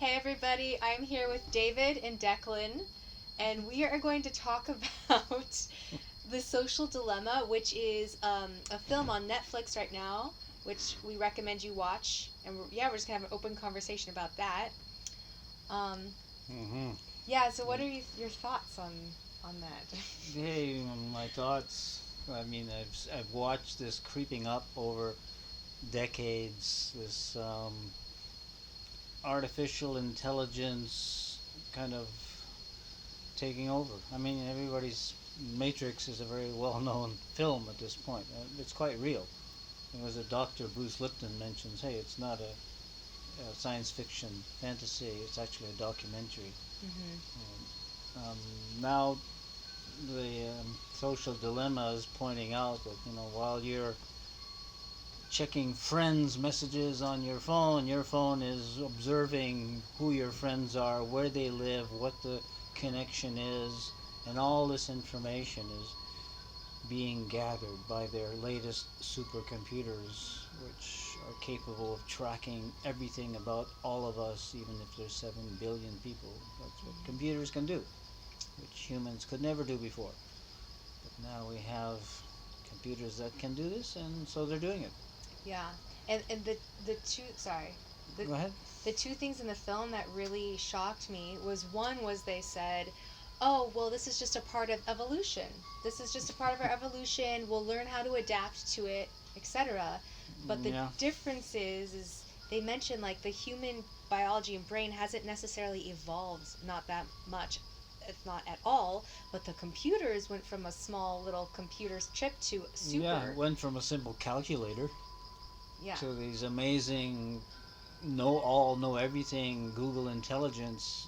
Hey everybody, I'm here with David and Declan, and we are going to talk about The Social Dilemma, which is a film on Netflix right now, which we recommend you watch. And we're just going to have an open conversation about that. Um, Mm-hmm. yeah, so what are your thoughts on that? Hey, my thoughts. I mean, I've watched this creeping up over decades. This artificial intelligence kind of taking over. I mean, everybody's Matrix is a very well-known film at this point. It's quite real. It was a Dr. Bruce Lipton mentions, hey, it's not a science fiction fantasy. It's actually a documentary. Mm-hmm. Now the social dilemma is pointing out that while you're checking friends' messages on your phone is observing who your friends are, where they live, what the connection is, and all this information is being gathered by their latest supercomputers, which are capable of tracking everything about all of us, even if there's 7 billion people. That's what computers can do, which humans could never do before. But now we have computers that can do this, and so they're doing it. Yeah, and the two sorry, the Go ahead. the two things in the film that really shocked me was one was they said, "Oh, well, this is just a part of evolution. This is just a part of our evolution. We'll learn how to adapt to it, etc." But the Yeah. difference is they mentioned like the human biology and brain hasn't necessarily evolved not that much, if not at all, but the computers went from a small little computer chip to Yeah, it super. went from a simple calculator Yeah. to these amazing know all, know everything Google intelligence,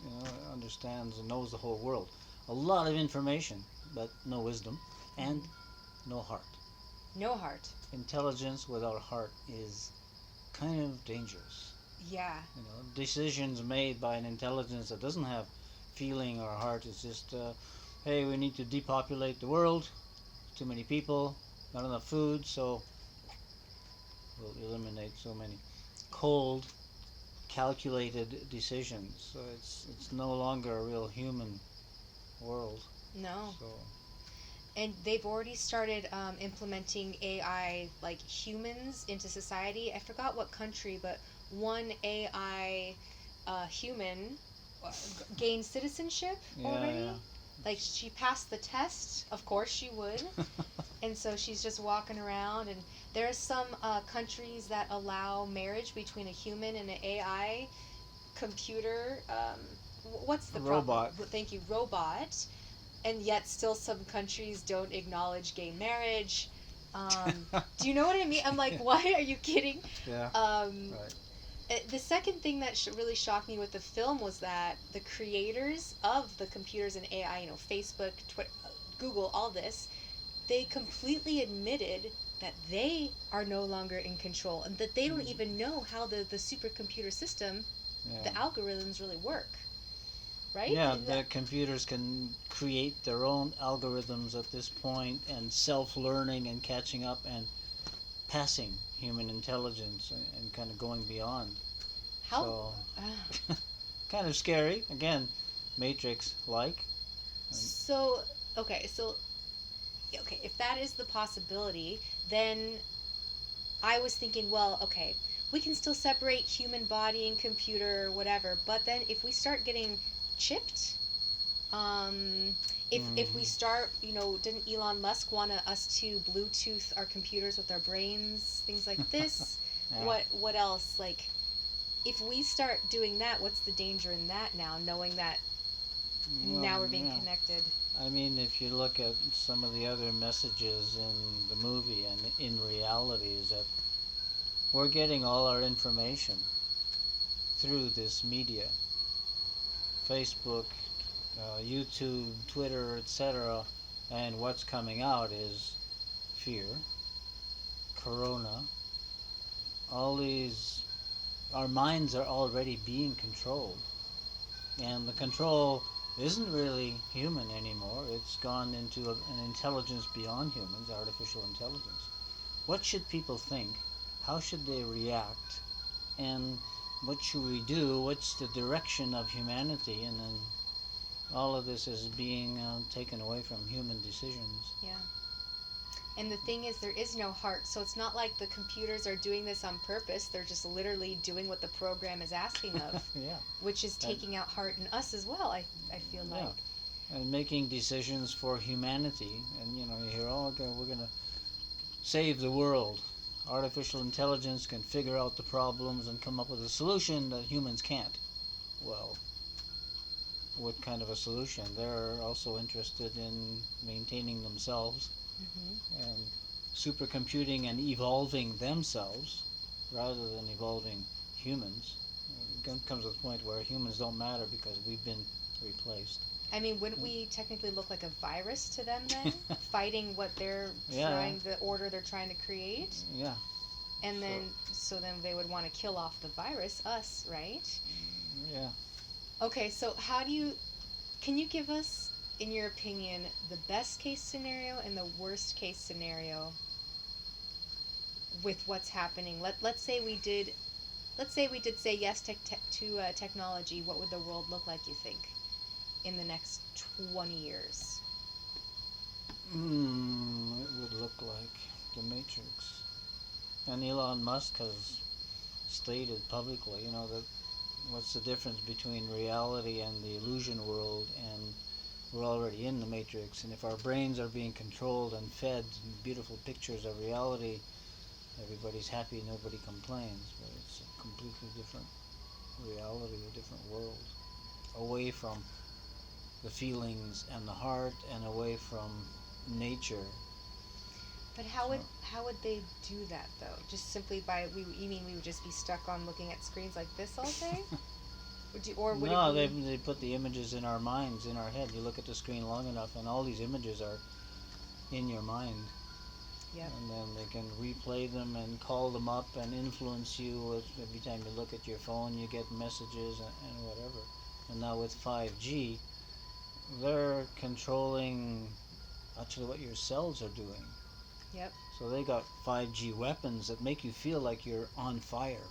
understands and knows the whole world. A lot of information, but no wisdom and Hmm. no heart. No heart. Intelligence without heart is kind of dangerous. Yeah. Decisions made by an intelligence that doesn't have feeling or heart is just, hey, we need to depopulate the world. Too many people, not enough food, so we'll eliminate so many. Cold, calculated decisions. So it's no longer a real human world. No. So And they've already started implementing AI like humans into society. I forgot what country, but one AI human gained citizenship yeah, yeah. already. Like she passed the test, of course she would, and so she's just walking around. And there are some countries that allow marriage between a human and an AI computer. What's the proper? Robot. Thank you, robot. And yet still some countries don't acknowledge gay marriage. Do you know what I mean? I'm like, why are you kidding? Yeah. Um, Right. the second thing that really shocked me with the film was that the creators of the computers and AI, Facebook, Twitter, Google, all this, they completely admitted that they are no longer in control and that they don't even know how the supercomputer system, the Yeah. algorithms really work, right? Yeah, the computers can create their own algorithms at this point and self-learning and catching up and passing human intelligence and kind of going beyond. How? So kind of scary. Again, Matrix like. So, okay, so okay, if that is the possibility, then I was thinking, well, okay, we can still separate human body and computer or whatever, but then if we start getting chipped, um, if we Mm-hmm. start, didn't Elon Musk want us to Bluetooth our computers with our brains, things like this? Yeah. What else? Like, if we start doing that, what's the danger in that now, knowing that Well, now we're being yeah. connected? I mean, if you look at some of the other messages in the movie and in reality, is that we're getting all our information through this media, Facebook, YouTube, Twitter, etc. And what's coming out is fear, corona, all these. Our minds are already being controlled, and the control isn't really human anymore. It's gone into an intelligence beyond humans, artificial intelligence. What should people think? How should they react? And what should we do? What's the direction of humanity? And then all of this is being taken away from human decisions. Yeah. And the thing is, there is no heart. So it's not like the computers are doing this on purpose. They're just literally doing what the program is asking of, Yeah. which is taking out heart in us as well, I feel Yeah. like. And making decisions for humanity. And you hear, oh, okay, we're going to save the world. Artificial intelligence can figure out the problems and come up with a solution that humans can't. Well, what kind of a solution? They're also interested in maintaining themselves Mm-hmm. and supercomputing and evolving themselves rather than evolving humans. It comes to the point where humans don't matter because we've been replaced. I mean, wouldn't we technically look like a virus to them then? Fighting what they're Yeah. the order they're trying to create? Yeah. And then, so then they would want to kill off the virus, us, right? Yeah. Okay, so can you give us, in your opinion, the best case scenario and the worst case scenario with what's happening? Let's say we did say yes to technology. What would the world look like, you think, in the next 20 years? It would look like the Matrix. And Elon Musk has stated publicly, that what's the difference between reality and the illusion world, and we're already in the Matrix, and if our brains are being controlled and fed beautiful pictures of reality, everybody's happy, nobody complains, but it's a completely different reality, a different world, away from the feelings and the heart and away from nature. But So, how would they do that though? Just simply by you mean we would just be stuck on looking at screens like this all day? Or would no, it be? they put the images in our minds, in our head. You look at the screen long enough, and all these images are in your mind. Yep. And then they can replay them and call them up and influence you. Every time you look at your phone, you get messages and whatever. And now with 5G, they're controlling actually what your cells are doing. Yep. So they got 5G weapons that make you feel like you're on fire.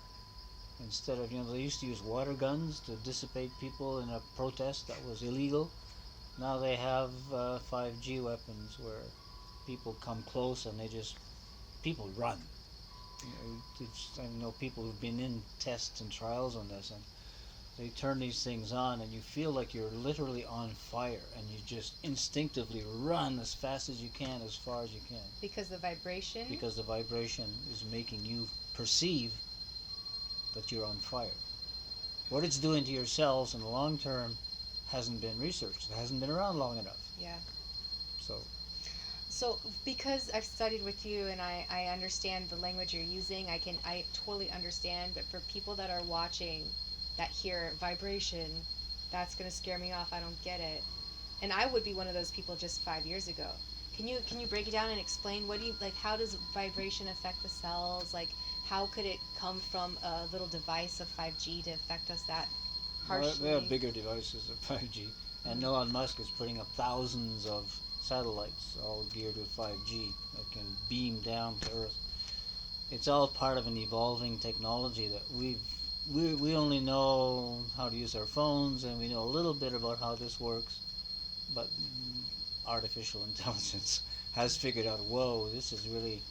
Instead of, they used to use water guns to dissipate people in a protest that was illegal. Now they have 5G weapons where people come close and people run. I know people who've been in tests and trials on this, and they turn these things on and you feel like you're literally on fire, and you just instinctively run as fast as you can, as far as you can. Because the vibration? Because the vibration is making you perceive that you're on fire. What it's doing to your cells in the long term hasn't been researched. It hasn't been around long enough. Yeah. So because I've studied with you and I understand the language you're using, I totally understand, but for people that are watching that hear vibration, that's going to scare me off. I don't get it. And I would be one of those people just 5 years ago. Can you break it down and explain how does vibration affect the cells? Like, how could it come from a little device of 5G to affect us that harshly? there are bigger devices of 5G, and Elon Musk is putting up thousands of satellites all geared with 5G that can beam down to Earth. It's all part of an evolving technology that we only know how to use our phones, and we know a little bit about how this works, but artificial intelligence has figured out, whoa, this is really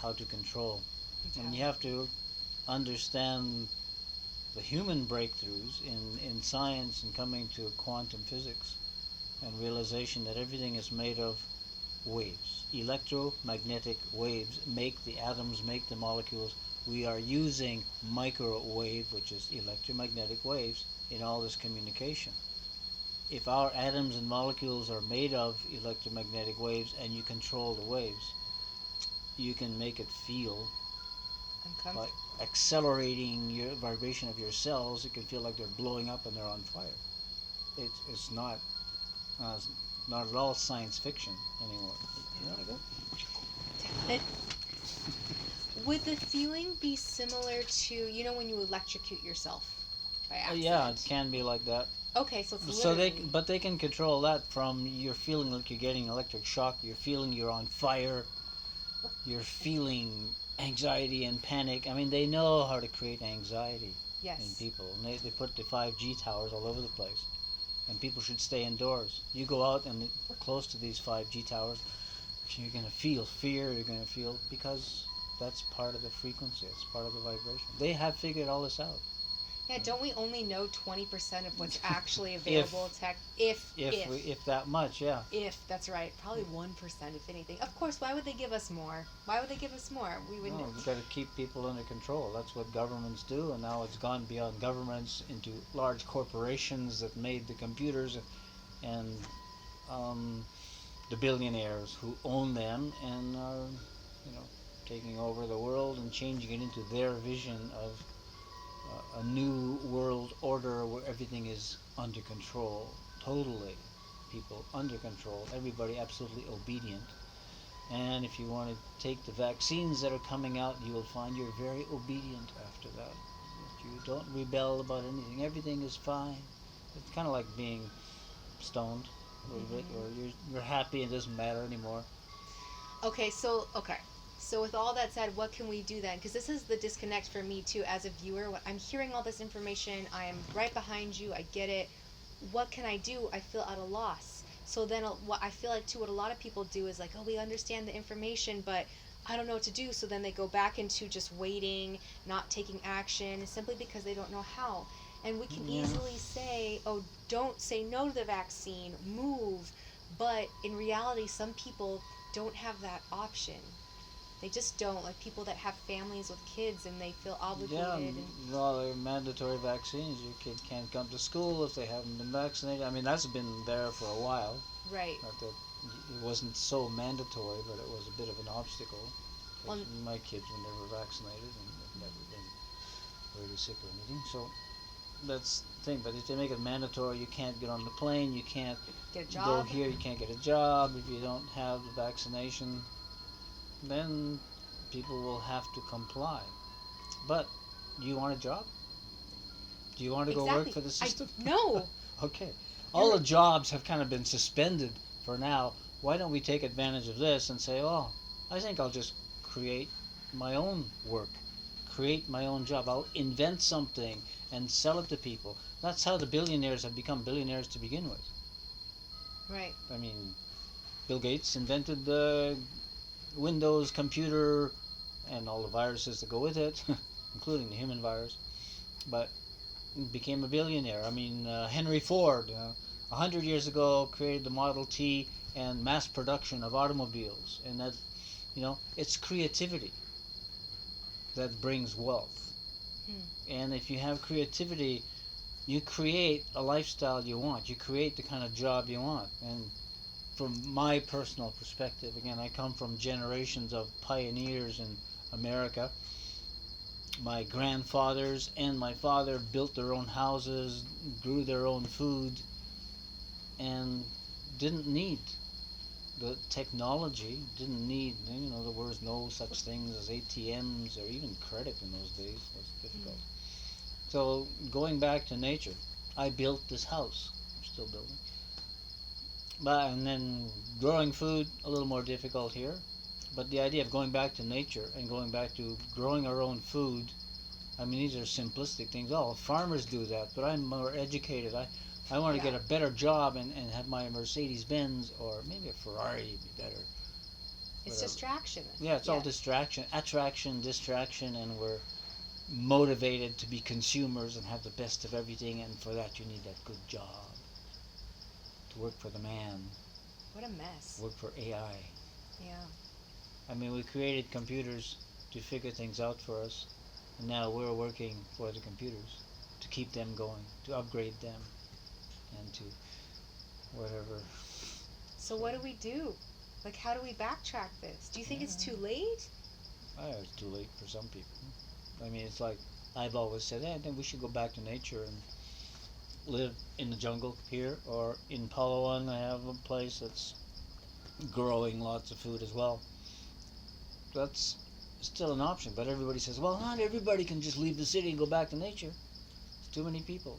how to control. And you have to understand the human breakthroughs in science and coming to quantum physics and realization that everything is made of waves. Electromagnetic waves make the atoms, make the molecules. We are using microwave, which is electromagnetic waves, in all this communication. If our atoms and molecules are made of electromagnetic waves and you control the waves, you can make it feel by accelerating your vibration of your cells. It can feel like they're blowing up and they're on fire. It's not at all science fiction anymore. You want to go? Would the feeling be similar to when you electrocute yourself by accident? Yeah, it can be like that. Okay, so it's So they can control that from you're feeling like you're getting electric shock. You're feeling you're on fire. You're feeling anxiety and panic. I mean, they know how to create anxiety. in Yes. people. And they put the 5G towers all over the place. And people should stay indoors. You go out and close to these 5G towers, you're going to feel fear, you're going to feel, because that's part of the frequency, it's part of the vibration. They have figured all this out. Yeah, don't we only know 20% of what's actually if available tech? If that much, yeah. if that's right, probably 1% if anything. Of course, why would they give us more? Why would they give us more? We would No, you got to keep people under control. That's what governments do, and now it's gone beyond governments into large corporations that made the computers, and um, the billionaires who own them and are, taking over the world and changing it into their vision of a new world order where everything is under control, totally. People under control, everybody absolutely obedient. And if you want to take the vaccines that are coming out, you will find you're very obedient after that. If you don't rebel about anything, everything is fine. It's kind of like being stoned a little bit, or you're happy and it doesn't matter anymore. Okay. So with all that said, what can we do then? Because this is the disconnect for me too as a viewer. When I'm hearing all this information, I am right behind you. I get it. What can I do? I feel at a loss. So then what I feel like too, what a lot of people do is like, oh, we understand the information, but I don't know what to do. So then they go back into just waiting, not taking action, simply because they don't know how. And we can Yeah. easily say, oh, don't say no to the vaccine, move. But in reality, some people don't have that option. They just don't. Like people that have families with kids and they feel Yeah, obligated and well, they're mandatory vaccines. Your kid can't come to school if they haven't been vaccinated. I mean, that's been there for a while. right. Not that it wasn't so mandatory, but it was a bit of an obstacle. Well, Because my kids were never vaccinated and they've never been really sick or anything. So that's the thing. But if they make it mandatory, you can't get on the plane, you can't get a go job. here, you can't get a job if you don't have the vaccination. Then people will have to comply. But do you want a job? Do you want to go work Exactly. for the system? No. Okay. All You're the jobs have kind of been suspended for now. Why don't we take advantage of this and say, oh, I think I'll just create my own work, create my own job. I'll invent something and sell it to people. That's how the billionaires have become billionaires to begin with. right. I mean, Bill Gates invented the Windows computer and all the viruses that go with it, including the human virus, but became a billionaire. I mean, Henry Ford, 100 years ago, created the Model T and mass production of automobiles, and that, it's creativity that brings wealth. And if you have creativity, you create a lifestyle you want. You create the kind of job you want. And from my personal perspective, again, I come from generations of pioneers in America. My grandfathers and my father built their own houses, grew their own food, and didn't need the technology, didn't need, there was no such things as ATMs or even credit in those days. It was difficult. So going back to nature, I built this house, I'm still building. And then growing food, a little more difficult here. But the idea of going back to nature and going back to growing our own food, I mean, these are simplistic things. Oh, farmers do that, but I'm more educated. I want to Yeah. get a better job and have my Mercedes Benz or maybe a Ferrari would be better. It's Whatever. distraction. Yeah, it's all distraction, attraction, distraction, and we're motivated to be consumers and have the best of everything, and for that you need that good job. To work for the man, What a mess. work for AI. Yeah. I mean, we created computers to figure things out for us, and now we're working for the computers to keep them going, to upgrade them, and to whatever. So what do we do? Like, how do we backtrack this? Do you think it's too late? It's too late for some people. I mean, it's like I've always said, then we should go back to nature and live in the jungle here, or in Palawan. I have a place that's growing lots of food as well. That's still an option, but everybody says, well, not everybody can just leave the city and go back to nature. It's too many people.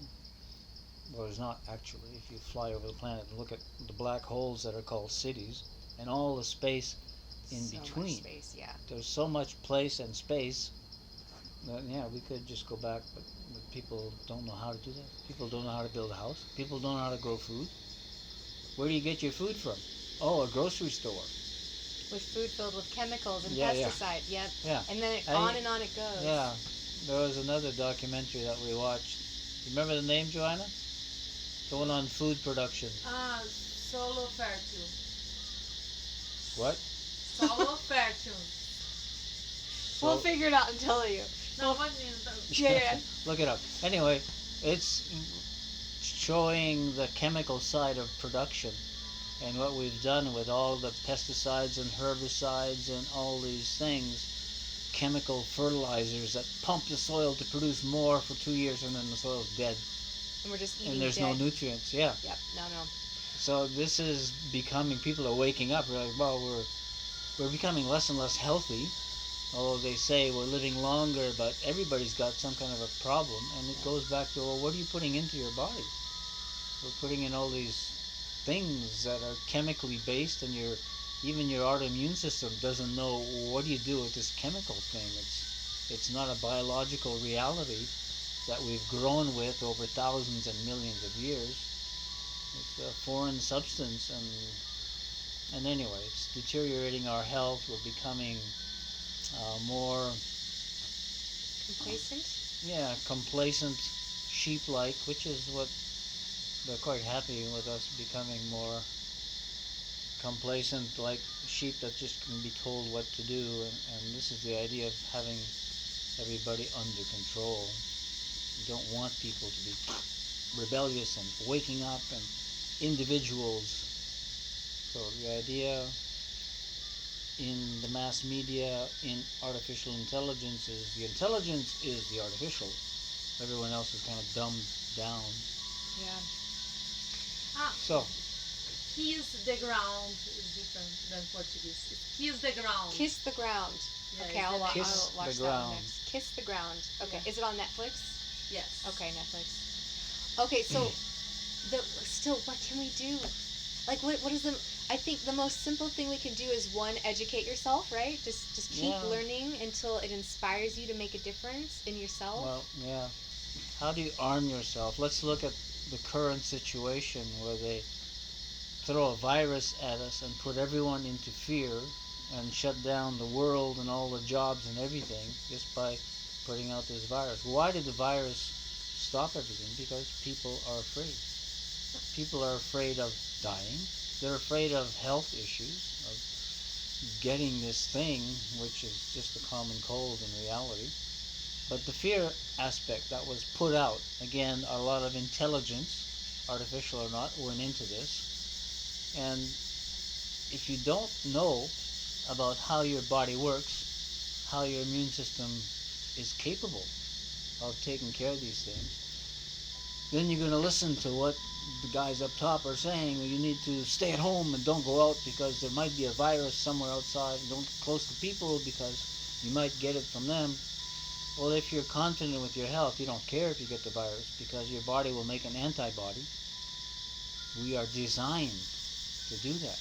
Well, there's not actually. If you fly over the planet and look at the black holes that are called cities and all the space in So between, much space, yeah. there's so much place and space Yeah, we could just go back, but people don't know how to do that. People don't know how to build a house. People don't know how to grow food. Where do you get your food from? Oh, a grocery store. With food filled with chemicals and Yeah, yeah, pesticides. Yep. yeah. And then I, on it goes. yeah, there was another documentary that we watched. You remember the name, Joanna? The one on food production. Solo fertile. What? Solo fertile. We'll So figure it out and tell you. No, what is the... Yeah. look it up. Anyway, it's showing the chemical side of production and what we've done with all the pesticides and herbicides and all these things, chemical fertilizers that pump the soil to produce more for 2 years, and then the soil's dead And we're just eating and there's dead. no nutrients. Yeah. Yep. No. So this is becoming. People are waking up. We're like, well, we're becoming less and less healthy. Although they say we're living longer, but everybody's got some kind of a problem, and it goes back to, well, what are you putting into your body? We're putting in all these things that are chemically based, and even your autoimmune system doesn't know what do you do with this chemical thing. It's not a biological reality that we've grown with over thousands and millions of years. It's a foreign substance, and anyway, it's deteriorating our health. We're becoming more Complacent? complacent, sheep-like, which is what they're quite happy with us becoming more complacent, like sheep that just can be told what to do. And this is the idea of having everybody under control. You don't want people to be rebellious and waking up and individuals. So the idea in the mass media, in artificial intelligence, is the intelligence is the artificial. Everyone else is kind of dumbed down. Yeah. So, Kiss the ground is different than Portuguese. It's kiss the ground. Kiss the ground. Yeah, Okay, it's I'll the watch Kiss that the one ground. next. Kiss the ground. Okay, Yeah. is it on Netflix? Yes. Okay, Netflix. Okay, so still, what can we do? Like, what is the? I think the most simple thing we can do is, one, educate yourself, right? Just keep Yeah. learning until it inspires you to make a difference in yourself. well, yeah. How do you arm yourself? Let's look at the current situation where they throw a virus at us and put everyone into fear and shut down the world and all the jobs and everything just by putting out this virus. Why did the virus stop everything? Because people are afraid. People are afraid of dying. They're afraid of health issues, of getting this thing, which is just a common cold in reality. But the fear aspect that was put out, again, a lot of intelligence, artificial or not, went into this. And if you don't know about how your body works, how your immune system is capable of taking care of these things, then you're going to listen to what the guys up top are saying. You need to stay at home and don't go out because there might be a virus somewhere outside. Don't get close to people because you might get it from them. Well, if you're confident with your health, you don't care if you get the virus because your body will make an antibody. We are designed to do that.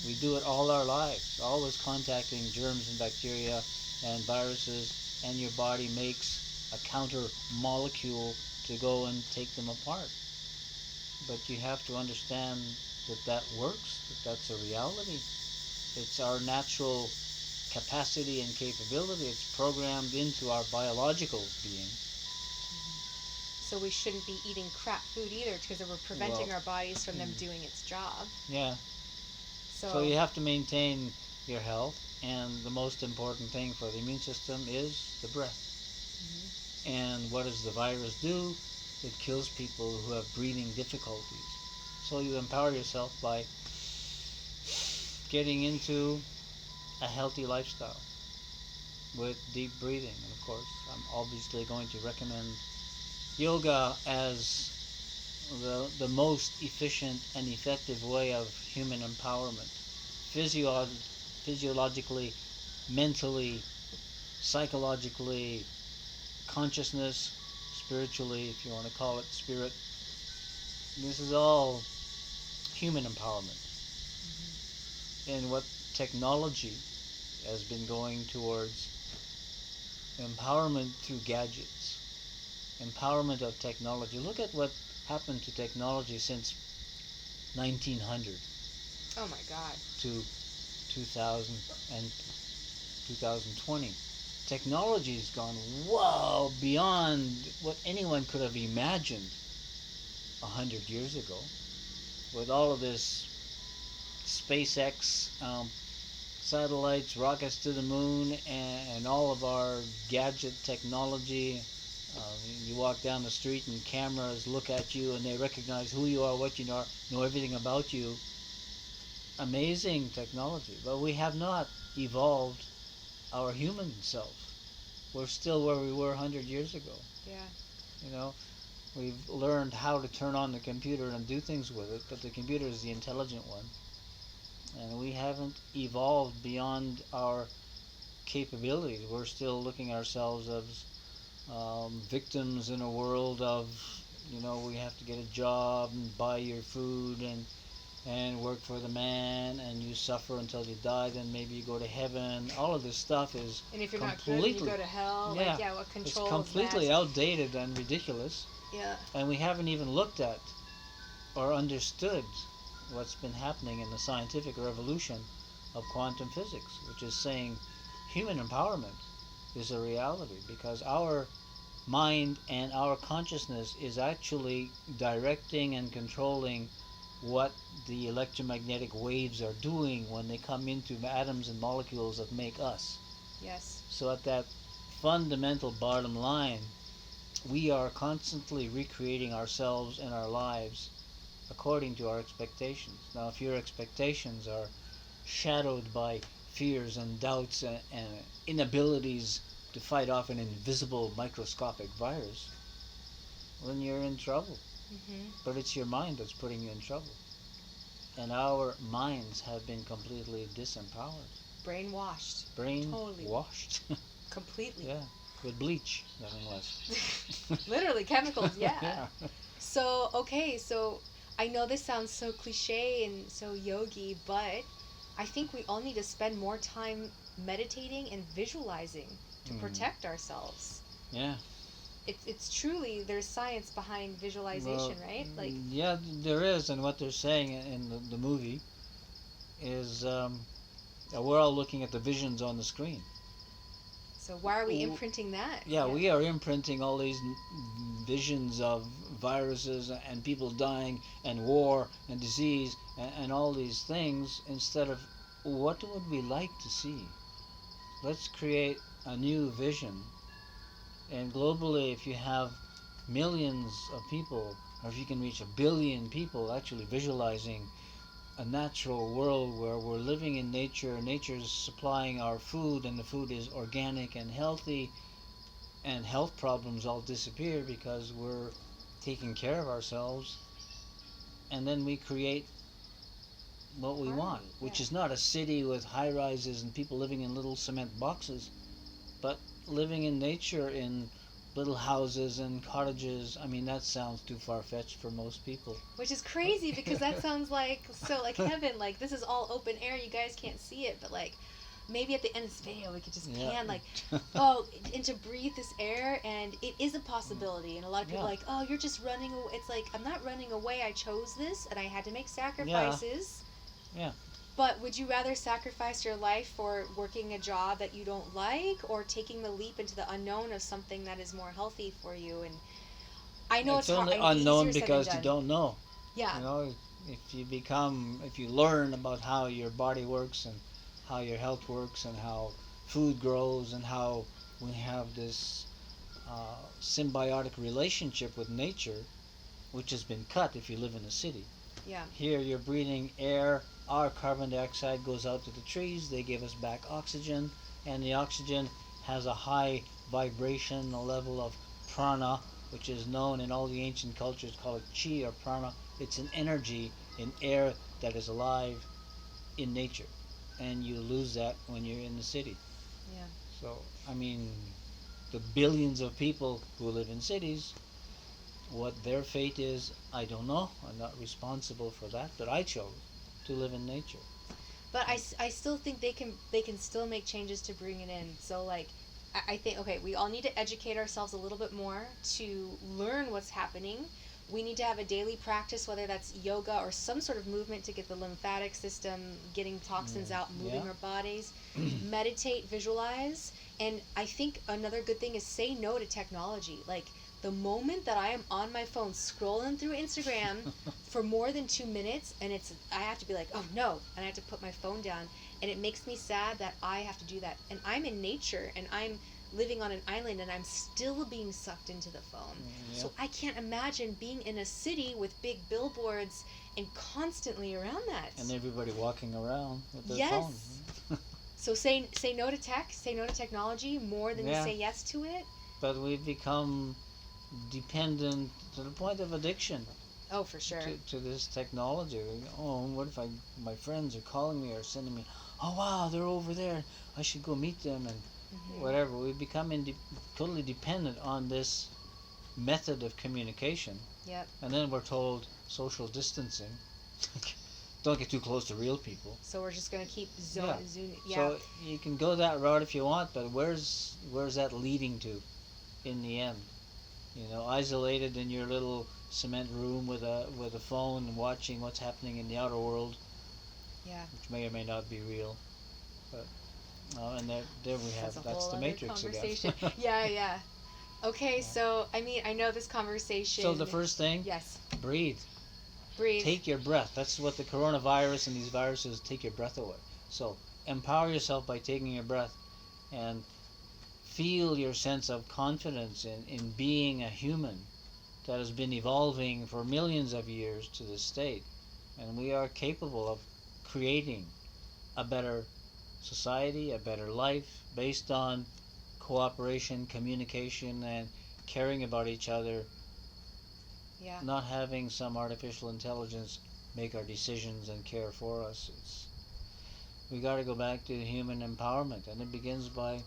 We do it all our lives, always contacting germs and bacteria and viruses, and your body makes a counter molecule to go and take them apart. But you have to understand that works, that's a reality. It's our natural capacity and capability. It's programmed into our biological being. So we shouldn't be eating crap food either, because we're preventing Well, our bodies from them doing its job. Yeah. So you have to maintain your health, and the most important thing for the immune system is the breath. And what does the virus do? It kills people who have breathing difficulties. So you empower yourself by getting into a healthy lifestyle with deep breathing. And of course, I'm obviously going to recommend yoga as the most efficient and effective way of human empowerment. Physiologically, mentally, psychologically, consciousness, spiritually, if you want to call it spirit. This is all human empowerment. And what technology has been going towards empowerment through gadgets, empowerment of technology. Look at what happened to technology since 1900 Oh my God. to 2000 and 2020. Technology's gone wow beyond what anyone could have imagined 100 years ago. With all of this SpaceX satellites, rockets to the moon, and all of our gadget technology. You walk down the street and cameras look at you and they recognize who you are, what you are, know everything about you. Amazing technology, but we have not evolved our human self. We're still where we were 100 years ago. Yeah. You know, we've learned how to turn on the computer and do things with it, but the computer is the intelligent one. And we haven't evolved beyond our capabilities. We're still looking at ourselves as victims in a world of, we have to get a job and buy your food and work for the man, and you suffer until you die, then maybe you go to heaven. All of this stuff is And if you're not good, you go to hell. Yeah, Like, yeah, what control it's completely that? outdated and ridiculous. Yeah. And we haven't even looked at or understood what's been happening in the scientific revolution of quantum physics, which is saying human empowerment is a reality because our mind and our consciousness is actually directing and controlling what the electromagnetic waves are doing when they come into atoms and molecules that make us. Yes. So at that fundamental bottom line, we are constantly recreating ourselves and our lives according to our expectations. Now, if your expectations are shadowed by fears and doubts and inabilities to fight off an invisible microscopic virus, then you're in trouble. Mm-hmm. But it's your mind that's putting you in trouble. And our minds have been completely disempowered. Brainwashed. Totally. Brainwashed. Completely. Yeah. With bleach, nothing less. Literally, chemicals, yeah. Yeah. So, okay, so I know this sounds so cliche and so yogi, but I think we all need to spend more time meditating and visualizing to protect ourselves. Yeah. It's truly, there's science behind visualization, right? Like, yeah, there is, and what they're saying in the movie is we're all looking at the visions on the screen. so why are we imprinting that? Yeah, we are imprinting all these visions of viruses and people dying and war and disease and all these things instead of what would we like to see? Let's create a new vision. And globally, if you have millions of people, or if you can reach 1 billion people actually visualizing a natural world where we're living in nature, nature's supplying our food, and the food is organic and healthy, and health problems all disappear because we're taking care of ourselves, and then we create what we want, which is not a city with high rises and people living in little cement boxes, but living in nature in little houses and cottages. I mean, that sounds too far-fetched for most people. Which is crazy because that sounds like so like heaven. Like, this is all open air. You guys can't see it, but like maybe at the end of this video we could just pan like, oh, and to breathe this air, and it is a possibility. And a lot of people are like, oh, you're just running away. It's like, I'm not running away. I chose this, and I had to make sacrifices. Yeah. But would you rather sacrifice your life for working a job that you don't like, or taking the leap into the unknown of something that is more healthy for you? And I know it's only hard, unknown easier said because than you done. don't know. Yeah. You know, if you learn about how your body works and how your health works and how food grows and how we have this symbiotic relationship with nature, which has been cut if you live in a city. Yeah. Here you're breathing air. Our carbon dioxide goes out to the trees. They give us back oxygen, and the oxygen has a high vibration, a level of prana, which is known in all the ancient cultures, call it chi or prana. It's an energy in air that is alive in nature, and you lose that when you're in the city. Yeah. So, I mean, the billions of people who live in cities, what their fate is, I don't know. I'm not responsible for that, but I chose to live in nature. But I still think they can still make changes to bring it in. So like, I think, okay, we all need to educate ourselves a little bit more to learn what's happening. We need to have a daily practice, whether that's yoga or some sort of movement to get the lymphatic system, getting toxins out, moving Yeah. our bodies, meditate, visualize. And I think another good thing is say no to technology. Like, the moment that I am on my phone scrolling through Instagram for more than 2 minutes, and I have to be like, oh no, and I have to put my phone down, and it makes me sad that I have to do that. And I'm in nature, and I'm living on an island, and I'm still being sucked into the phone. Yeah. So I can't imagine being in a city with big billboards and constantly around that. And everybody walking around with their Yes. phone. So say no to tech, say no to technology more than Yeah. you say yes to it. But we've become dependent to the point of addiction Oh, for sure. to this technology. Oh, what if my friends are calling me or sending me, oh wow, they're over there, I should go meet them, and whatever. We become totally dependent on this method of communication. Yep. And then we're told social distancing. Don't get too close to real people. So we're just gonna keep Yeah. zooming. Yeah. So you can go that route if you want, but where's that leading to in the end? Isolated in your little cement room with a phone and watching what's happening in the outer world, Yeah. which may or may not be real. But and there we have That's a that's whole the other Matrix conversation. again. Yeah, yeah. Okay, Yeah. so I mean, I know this conversation. So the first thing, Yes. breathe. Breathe. Take your breath. That's what the coronavirus and these viruses take your breath away. So empower yourself by taking your breath and feel your sense of confidence in being a human that has been evolving for millions of years to this state. And we are capable of creating a better society, a better life based on cooperation, communication, and caring about each other, Yeah. not having some artificial intelligence make our decisions and care for us. We got to go back to human empowerment, and it begins by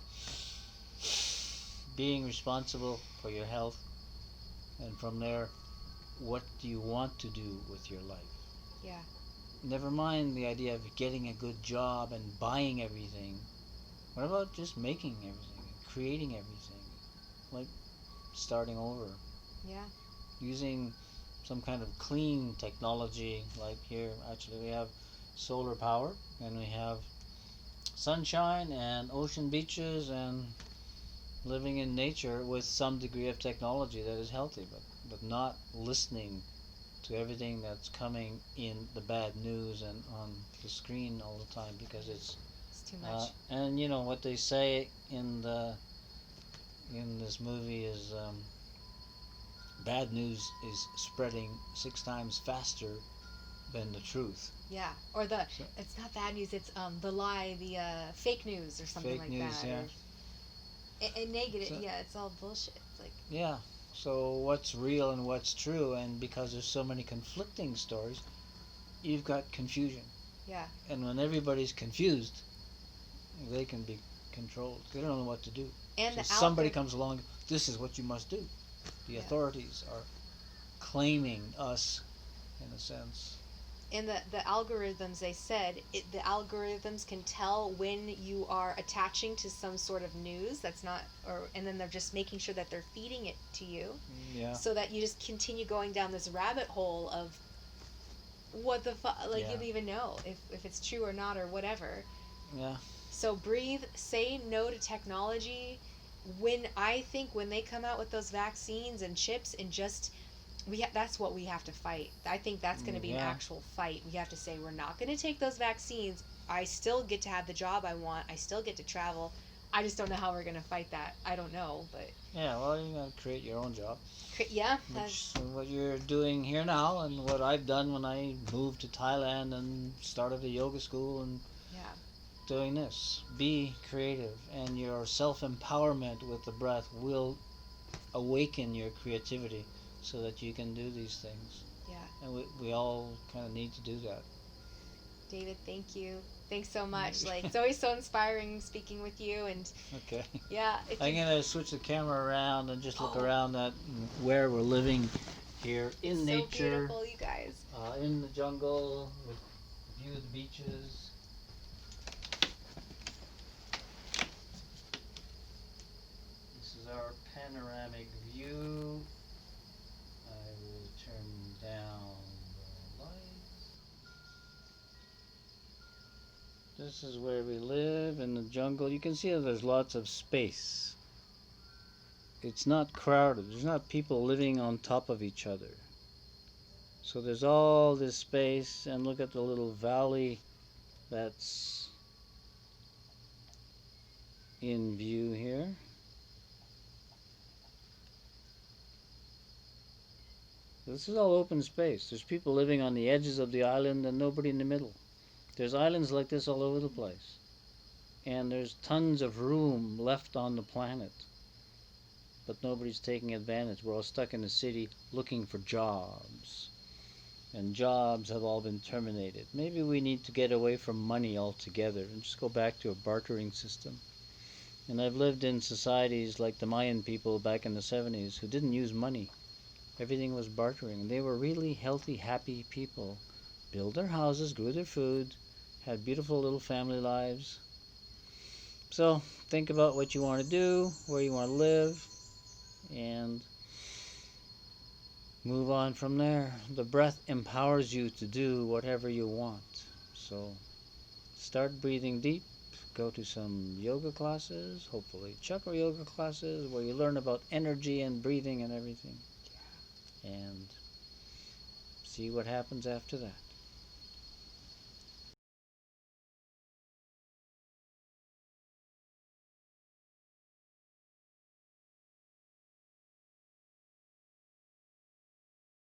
being responsible for your health, and from there, what do you want to do with your life? Yeah. Never mind the idea of getting a good job and buying everything. What about just making everything, creating everything, like starting over, Yeah. using some kind of clean technology? Like here, actually, we have solar power, and we have sunshine and ocean beaches and living in nature with some degree of technology that is healthy, but not listening to everything that's coming in the bad news and on the screen all the time, because It's too much. and what they say in this movie is bad news is spreading 6 times faster than the truth. Yeah. Or So- it's not bad news. It's the lie, the fake news or something Fake like news, that. yeah. And negative. So- Yeah. It's all bullshit. It's like. Yeah. So what's real and what's true, and because there's so many conflicting stories, you've got confusion. Yeah. And when everybody's confused, they can be controlled. They don't know what to do. And So the somebody algor- comes along, this is what you must do. The Yeah. authorities are claiming us, in a sense. And the algorithms, they said the algorithms can tell when you are attaching to some sort of news that's not, and then they're just making sure that they're feeding it to you, Yeah. so that you just continue going down this rabbit hole of what the like Yeah. you don't even know if it's true or not or whatever. Yeah. So breathe, say no to technology. I think when they come out with those vaccines and chips, and just that's what we have to fight. I think that's going to be an Yeah. actual fight. We have to say we're not going to take those vaccines. I still get to have the job I want. I still get to travel. I just don't know how we're going to fight that. I don't know, but Yeah, well, you gotta create your own job. yeah, Which that's what you're doing here now, and what I've done when I moved to Thailand and started a yoga school and yeah, doing this. Be creative, and your self-empowerment with the breath will awaken your creativity so that you can do these things. yeah. And we all kind of need to do that. David, thank you. Thanks so much. Like, it's always so inspiring speaking with you, and Okay. yeah, I'm gonna switch the camera around and just look Oh. around at where we're living here in so nature, beautiful, you guys. in the jungle, with a view of the beaches. our panoramic view. I will turn down the lights. This is where we live in the jungle. You can see that there's lots of space. It's not crowded. There's not people living on top of each other. So there's all this space, and look at the little valley that's in view here. This is all open space. There's people living on the edges of the island and nobody in the middle. There's islands like this all over the place. And there's tons of room left on the planet. But nobody's taking advantage. We're all stuck in the city looking for jobs. And jobs have all been terminated. Maybe we need to get away from money altogether and just go back to a bartering system. And I've lived in societies like the Mayan people back in the 70s who didn't use money. Everything was bartering. And they were really healthy, happy people. Built their houses, grew their food, had beautiful little family lives. So think about what you want to do, where you want to live, and move on from there. The breath empowers you to do whatever you want. So start breathing deep. Go to some yoga classes, hopefully chakra yoga classes, where you learn about energy and breathing and everything. And see what happens after that.